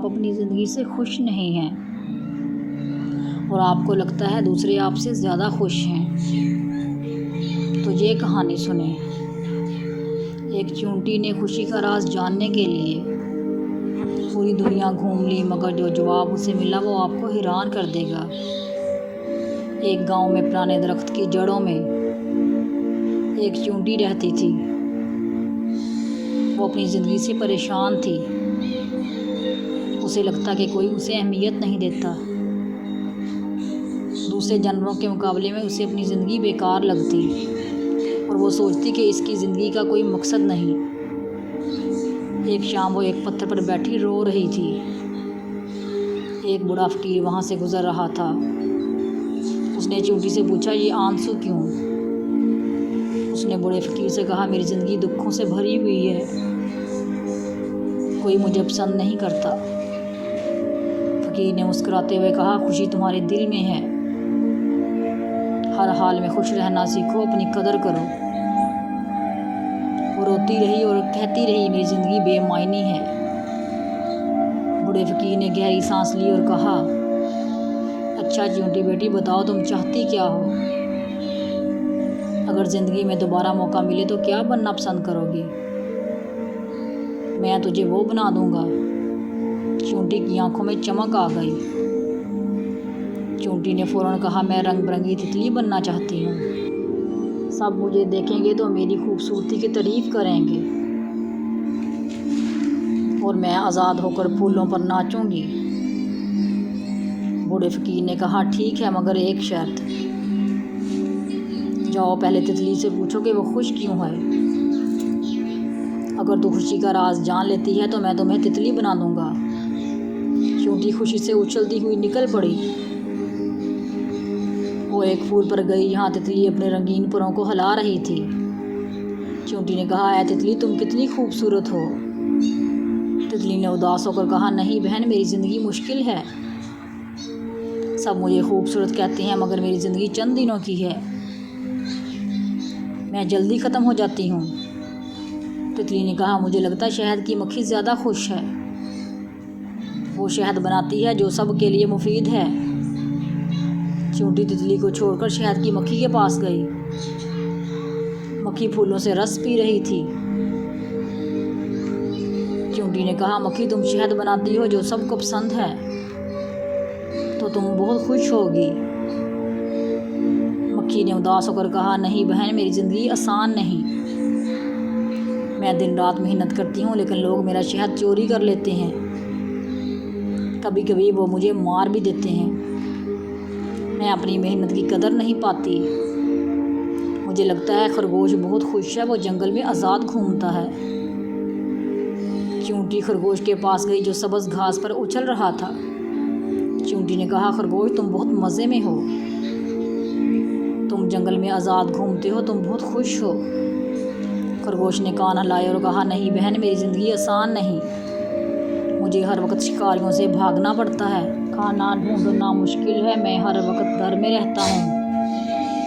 आप अपनी ज़िंदगी से खुश नहीं हैं और आपको लगता है दूसरे आपसे ज़्यादा खुश हैं, तो ये कहानी सुने। एक चींटी ने खुशी का राज जानने के लिए पूरी दुनिया घूम ली, मगर जो जवाब उसे मिला वो आपको हैरान कर देगा। एक गांव में पुराने दरख्त की जड़ों में एक चींटी रहती थी। वो अपनी ज़िंदगी से परेशान थी। उसे लगता कि कोई उसे अहमियत नहीं देता। दूसरे जानवरों के मुकाबले में उसे अपनी ज़िंदगी बेकार लगती और वो सोचती कि इसकी ज़िंदगी का कोई मकसद नहीं। एक शाम वो एक पत्थर पर बैठी रो रही थी। एक बूढ़ा फकीर वहाँ से गुज़र रहा था। उसने चींटी से पूछा, ये आंसू क्यों? उसने बूढ़े फकीर से कहा, मेरी ज़िंदगी दुखों से भरी हुई है। कोई मुझे पसंद नहीं करता। फकीर ने मुस्कुराते हुए कहा, खुशी तुम्हारे दिल में है। हर हाल में खुश रहना सीखो, अपनी कदर करो। वो रोती रही और कहती रही, मेरी ज़िंदगी बेमायनी है। बूढ़े फकीर ने गहरी सांस ली और कहा, अच्छा चींटी बेटी, बताओ तुम चाहती क्या हो? अगर ज़िंदगी में दोबारा मौका मिले तो क्या बनना पसंद करोगी? मैं तुझे वो बना दूंगा। चींटी की आंखों में चमक आ गई। चींटी ने फ़ौरन कहा, मैं रंग बिरंगी तितली बनना चाहती हूँ। सब मुझे देखेंगे तो मेरी खूबसूरती की तारीफ़ करेंगे और मैं आज़ाद होकर फूलों पर नाचूंगी। बूढ़े फकीर ने कहा, ठीक है, मगर एक शर्त। जाओ पहले तितली से पूछो कि वो खुश क्यों है। अगर तू खुशी का राज जान लेती है तो मैं तुम्हें तितली बना दूंगा। चींटी खुशी से उछलती हुई निकल पड़ी। वो एक फूल पर गई जहाँ तितली अपने रंगीन परों को हिला रही थी। चींटी ने कहा, ऐ तितली, तुम कितनी खूबसूरत हो। तितली ने उदास होकर कहा, नहीं बहन, मेरी ज़िंदगी मुश्किल है। सब मुझे खूबसूरत कहते हैं, मगर मेरी ज़िंदगी चंद दिनों की है। मैं जल्दी ख़त्म हो जाती हूँ। तितली ने कहा, मुझे लगता है शहद की मक्खी ज़्यादा खुश है। वो शहद बनाती है जो सब के लिए मुफीद है। चींटी तितली को छोड़कर शहद की मक्खी के पास गई। मक्खी फूलों से रस पी रही थी। चींटी ने कहा, मक्खी, तुम शहद बनाती हो जो सबको पसंद है, तो तुम बहुत खुश होगी। मक्खी ने उदास होकर कहा, नहीं बहन, मेरी ज़िंदगी आसान नहीं। मैं दिन रात मेहनत करती हूँ, लेकिन लोग मेरा शहद चोरी कर लेते हैं। कभी कभी वो मुझे मार भी देते हैं। मैं अपनी मेहनत की कदर नहीं पाती। मुझे लगता है खरगोश बहुत खुश है, वो जंगल में आज़ाद घूमता है। चींटी खरगोश के पास गई जो सब्ज़ घास पर उछल रहा था। चींटी ने कहा, खरगोश, तुम बहुत मज़े में हो। तुम जंगल में आज़ाद घूमते हो, तुम बहुत खुश हो। खरगोश ने कान हिलाए और कहा, नहीं बहन, मेरी ज़िंदगी आसान नहीं। मुझे हर वक्त शिकारियों से भागना पड़ता है। खाना ढूंढना मुश्किल है। मैं हर वक्त डर में रहता हूँ।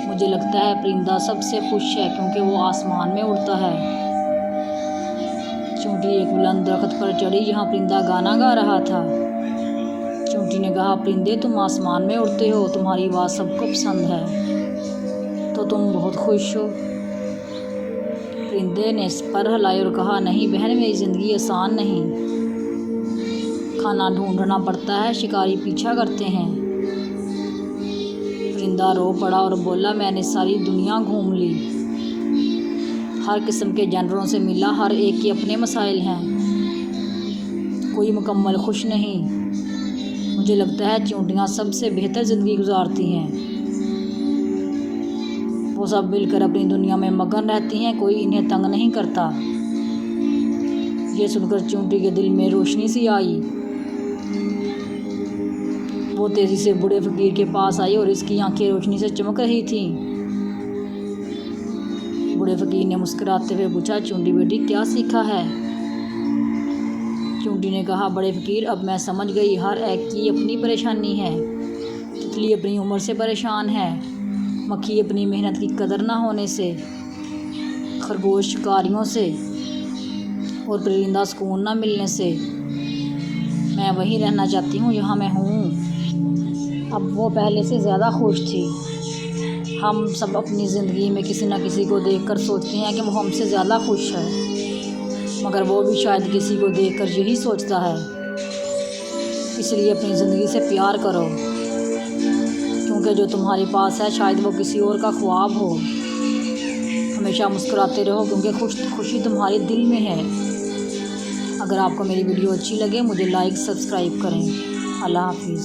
मुझे लगता है परिंदा सबसे खुश है क्योंकि वो आसमान में उड़ता है। चींटी एक बुलंद दरख्त पर चढ़ी जहाँ परिंदा गाना गा रहा था। चींटी ने कहा, परिंदे, तुम आसमान में उड़ते हो, तुम्हारी आवाज़ सबको पसंद है, तो तुम बहुत खुश हो। परिंदे ने पर हिलाए और कहा, नहीं बहन, मेरी ज़िंदगी आसान नहीं। खाना ढूंढना पड़ता है, शिकारी पीछा करते हैं। परिंदा रो पड़ा और बोला, मैंने सारी दुनिया घूम ली, हर किस्म के जानवरों से मिला, हर एक के अपने मसाइल हैं, कोई मुकम्मल खुश नहीं। मुझे लगता है चींटियाँ सबसे बेहतर ज़िंदगी गुजारती हैं। वो सब मिलकर अपनी दुनिया में मगन रहती हैं, कोई इन्हें तंग नहीं करता। ये सुनकर चींटी के दिल में रोशनी सी आई। वो तेज़ी से बूढ़े फकीर के पास आई और इसकी आंखें रोशनी से चमक रही थीं। बूढ़े फकीर ने मुस्कुराते हुए पूछा, चींटी बेटी, क्या सीखा है? चींटी ने कहा, बड़े फकीर, अब मैं समझ गई, हर एक की अपनी परेशानी है। तितली अपनी उम्र से परेशान है, मक्खी अपनी मेहनत की कदर ना होने से, खरगोश शिकारियों से और परिंदा सुकून ना मिलने से। मैं वहीं रहना चाहती हूँ जहाँ मैं हूँ। अब वो पहले से ज़्यादा खुश थी। हम सब अपनी ज़िंदगी में किसी न किसी को देखकर सोचते हैं कि वो हमसे ज़्यादा खुश है, मगर वो भी शायद किसी को देखकर यही सोचता है। इसलिए अपनी ज़िंदगी से प्यार करो, क्योंकि जो तुम्हारे पास है शायद वो किसी और का ख्वाब हो। हमेशा मुस्कुराते रहो, क्योंकि खुशी तुम्हारे दिल में है। अगर आपको मेरी वीडियो अच्छी लगे मुझे लाइक सब्सक्राइब करें। अल्लाह हाफिज़।